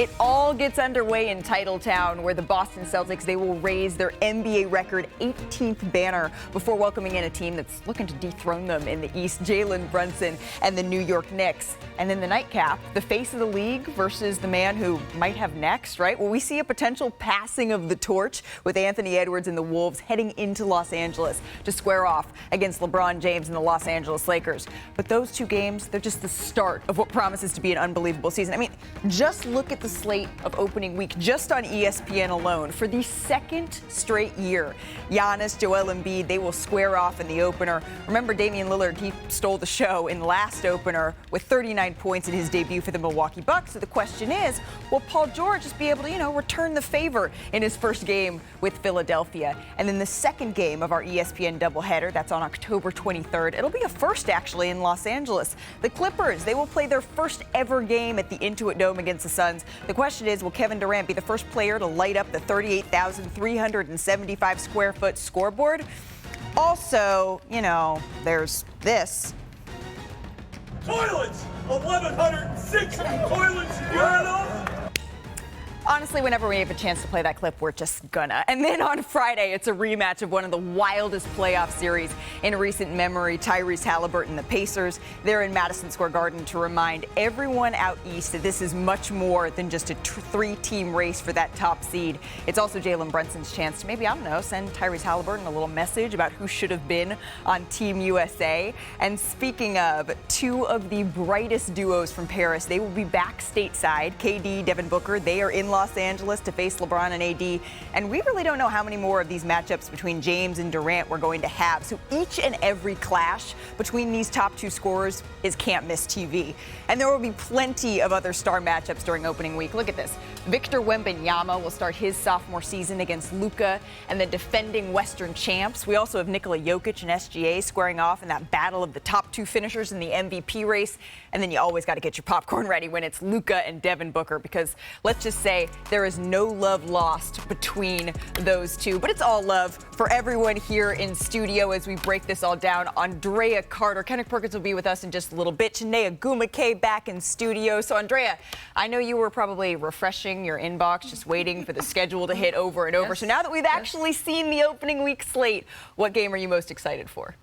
It all gets underway in Titletown, where the Boston Celtics, they will raise their NBA record 18th banner before welcoming in a team that's looking to dethrone them in the East, Jalen Brunson and the New York Knicks. And then the nightcap, the face of the league versus the man who might have next, right? Well, we see a potential passing of the torch with Anthony Edwards and the Wolves heading into Los Angeles to square off against LeBron James and the Los Angeles Lakers. But those two games, they're just the start of what promises to be an unbelievable season. I mean, just look at the slate of opening week just on ESPN alone. For the second straight year, Giannis, Joel Embiid, they will square off in the opener. Remember, Damian Lillard, he stole the show in the last opener with 39 points in his debut for the Milwaukee Bucks. So the question is, will Paul George just be able to, return the favor in his first game with Philadelphia? And then the second game of our ESPN doubleheader, that's on October 23rd. It'll be a first, actually, in Los Angeles. The Clippers, they will play their first ever game at the Intuit Dome against the Suns. The question is, will Kevin Durant be the first player to light up the 38,375 square foot scoreboard? Also, there's this. Toilets! 1,160 toilets in Urinal! Honestly, whenever we have a chance to play that clip, we're just gonna. And then on Friday, it's a rematch of one of the wildest playoff series in recent memory. Tyrese Halliburton, the Pacers, they're in Madison Square Garden to remind everyone out east that this is much more than just a three-team race for that top seed. It's also Jalen Brunson's chance to maybe, send Tyrese Halliburton a little message about who should have been on Team USA. And speaking of, two of the brightest duos from Paris, they will be back stateside. KD, Devin Booker, they are in Los Angeles to face LeBron and AD, and we really don't know how many more of these matchups between James and Durant we're going to have. So each and every clash between these top two scorers is can't-miss TV. And there will be plenty of other star matchups during opening week. Look at this. Victor Wembanyama will start his sophomore season against Luka and the defending Western champs. We also have Nikola Jokic and SGA squaring off in that battle of the top two finishers in the MVP race. And then you always got to get your popcorn ready when it's Luka and Devin Booker, because let's just say there is no love lost between those two. But it's all love for everyone here in studio as we break this all down. Andrea Carter, Kendrick Perkins will be with us in just a little bit. Chinea Gumake back in studio. So, Andrea, I know you were probably refreshing your inbox, just waiting for the schedule to hit over and over. Yes. So now that we've actually seen the opening week slate, what game are you most excited for?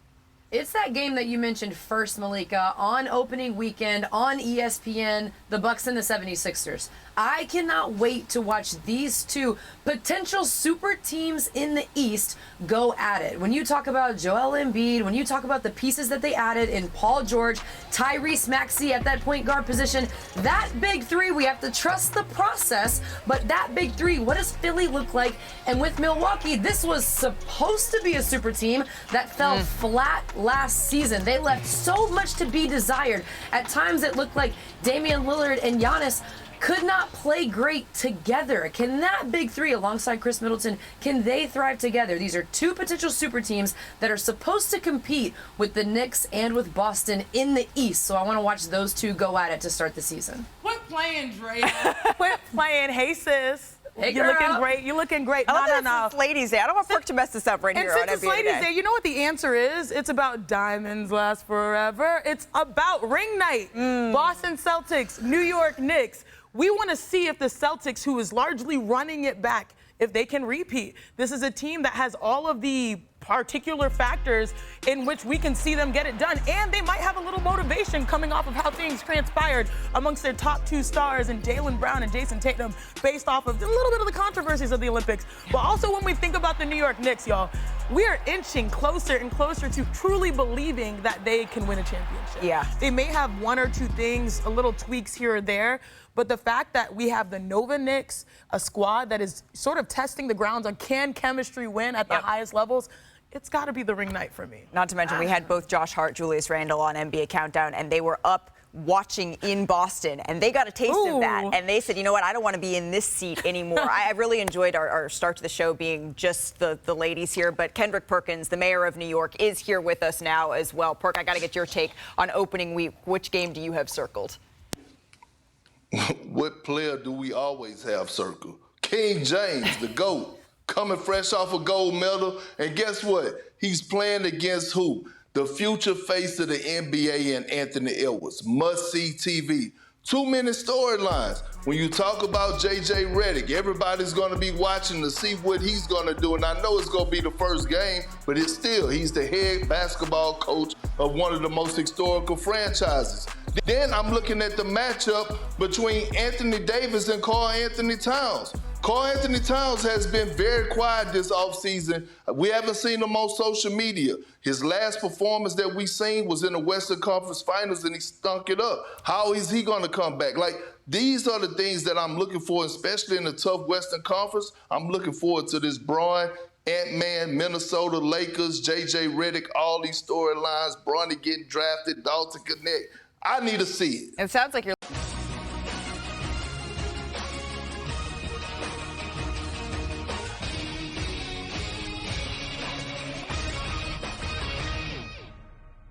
It's that game that you mentioned first, Malika, on opening weekend on ESPN, the Bucks and the 76ers. I cannot wait to watch these two potential super teams in the East go at it. When you talk about Joel Embiid, when you talk about the pieces that they added in Paul George, Tyrese Maxey at that point guard position, that big three, we have to trust the process, but that big three, what does Philly look like? And with Milwaukee, this was supposed to be a super team that fell flat last season. They left so much to be desired. At times it looked like Damian Lillard and Giannis could not play great together. Can that big three alongside Chris Middleton, can they thrive together? These are two potential super teams that are supposed to compete with the Knicks and with Boston in the East. So I want to watch those two go at it to start the season. Quit playing, Drea. Quit playing. Hey, sis. Hey, You're girl. looking great. You're looking great. It's Ladies' Day. I don't want Perk to mess this up right here on NBA NBA Ladies' Day. Day, you know what the answer is? It's about diamonds last forever. It's about ring night. Boston Celtics, New York Knicks. We want to see if the Celtics, who is largely running it back, if they can repeat. This is a team that has all of the particular factors in which we can see them get it done. And they might have a little motivation coming off of how things transpired amongst their top two stars in Jaylen Brown and Jason Tatum, based off of a little bit of the controversies of the Olympics. But also when we think about the New York Knicks, y'all, we are inching closer and closer to truly believing that they can win a championship. Yeah. They may have one or two things, a little tweaks here or there, but the fact that we have the Nova Knicks, a squad that is sort of testing the grounds on can chemistry win at the highest levels, it's got to be the ring night for me. Not to mention, we had both Josh Hart, Julius Randle on NBA Countdown, and they were up watching in Boston, and they got a taste of that, and they said, you know what, I don't want to be in this seat anymore. I really enjoyed our start to the show being just the ladies here, but Kendrick Perkins, the mayor of New York, is here with us now as well. Perk, I got to get your take on opening week. Which game do you have circled? What player do we always have circled? King James, the GOAT, coming fresh off a gold medal, and guess what? He's playing against who? The future face of the NBA and Anthony Edwards. Must-see TV. Too many storylines. When you talk about J.J. Redick, everybody's going to be watching to see what he's going to do. And I know it's going to be the first game, but he's the head basketball coach of one of the most historical franchises. Then I'm looking at the matchup between Anthony Davis and Karl Anthony Towns. Karl Anthony Towns has been very quiet this offseason. We haven't seen him on social media. His last performance that we seen was in the Western Conference Finals, and he stunk it up. How is he going to come back? Like, these are the things that I'm looking for, especially in the tough Western Conference. I'm looking forward to this Braun, Ant-Man, Minnesota, Lakers, J.J. Redick, all these storylines, Bronny getting drafted, Dalton Connect. I need to see it. It sounds like you're